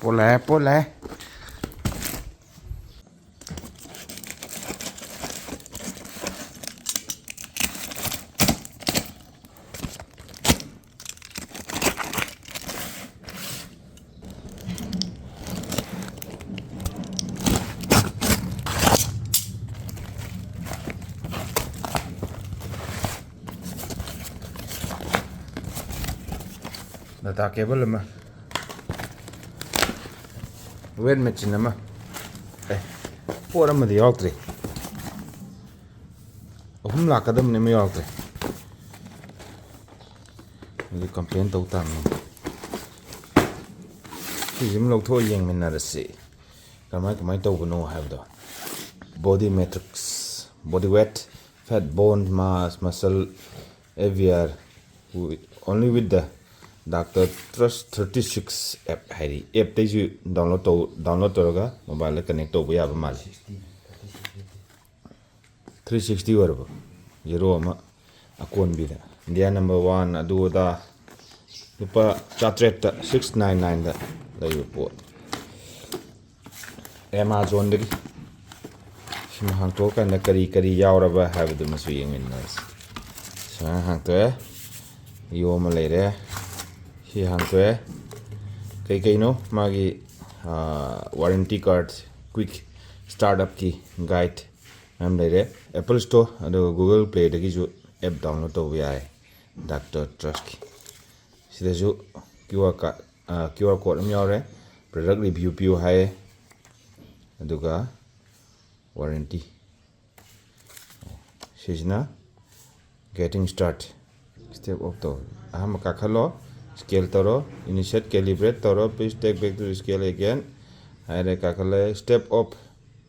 Polé. Data cable mà weight machine mà port mà thì out rồi hôm là cái đâm này mới out rồi đi complain tàu tạm thì chúng lâu thôi nhưng mình là gì cái máy tàu của nó have đó body matrix body weight fat bone mass muscle AVR only with the Doctor Trust 36 app hari app te ju download toga mobile connect to ya ba mal 360 warbo zero ma akon bi da India number 1 adu da lupa chatret 699 da layu po Amazon de sim hang to kan na kari yaura ba have the masu yengin nas sa hang to yo ma leire He hang to kai no magi warranty card quick startup ki guide am leire Apple Store ado Google Play de ju app download to ya Dr. Trust ki sida ju QR code am yaure product review piu hai aduga warranty sijna getting start step of to aham ka khalo scale toro initiate calibrate toro please take back to the scale again and kakale step up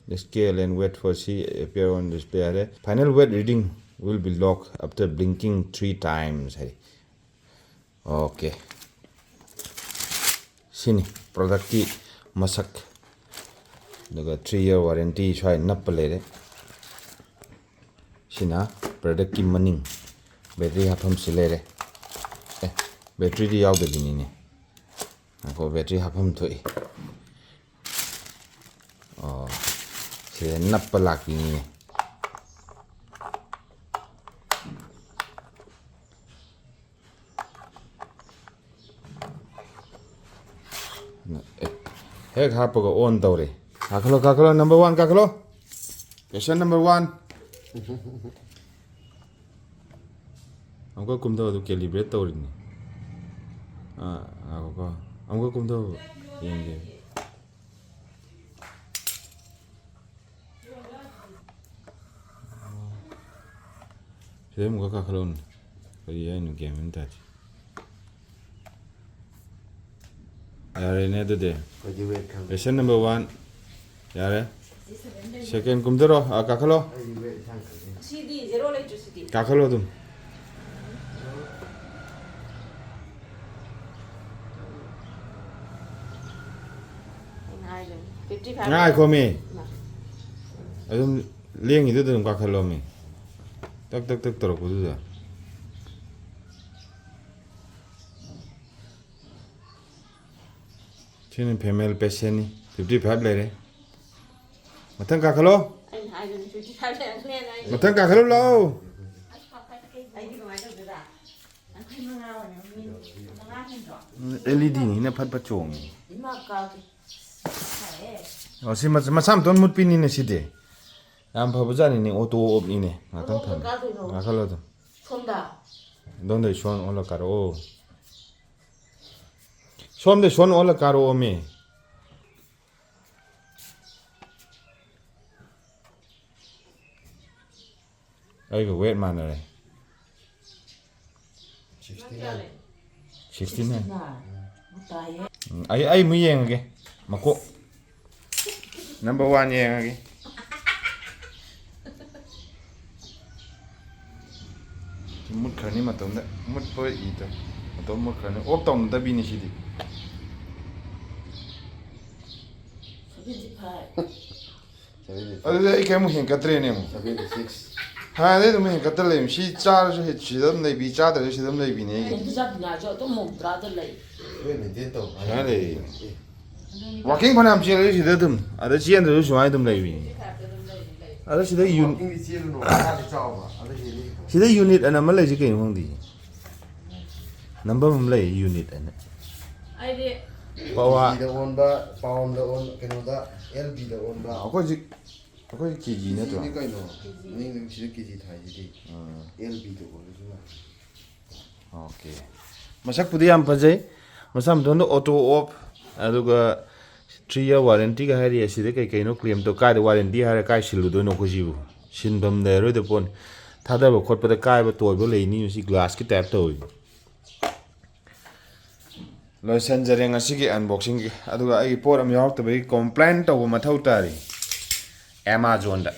the scale and wait for see appear on display final weight reading will be logged after blinking 3 times okay sini product ki masak daga 3-year warranty chai nappale sina product ki maning battery hapam silere battery di yaw de bini ne ko battery hapam thoi se nappa lak bini ne hek hapa ko on tawre kakalo number 1 kakalo question number 1 amko kumdo to calibrate tawrini ako amko kumdo yenge Saya kakalo kali ya nu game entar yare ne de question number 1 yare second kumdaro kakalo CD 0 later CD kakalo tum ngay ko mi adum lieng itu dum kakalo mi tak toro ko du Chini female patient ni 55 leire matang kakalo matang kakalo lo LED ni na phat chong si masam ton mut pin ni ne side am phabujani ni auto op ni ne ngatang tham kakalo to somda donde shon ola karo somde shon ola karo me ai go weight man re 69 ai mu yeng ge mako number 1 yeng ge mut khani matom da mut po I to matom mut khani op tom da bi ni sidi ai kai mu hen katre ne mu 76 ha de mu hen katre le shi cha shi chi dam nei bi cha da shi dam nei bi ne ge Jadi na jo to mo bra da lai. Ue ne den to. ha le Walking for them, she did them. Other she and the Russian them lady. Other she the unit and a Malaysian game on the number of Malay unit and I did. Power. The own ba, pound the own Canada, LB the own ba. Of course, KG net. Ni kai no, ni si KG thai ji. LB the own. Okay. Masak pudi am pajai. Masam dono auto op. Aduga 3-year warranty ka hari aside kai no claim to kai the warranty hari kai silu do no ko jibu. Shin bam de ro de pon. Thada ba khot pa da kai ba toy bo le ni si glass ki tap to. Lo san jare ngasi ki unboxing ki aduga ai por am yaw to bai complaint to ma thau tari Amazon da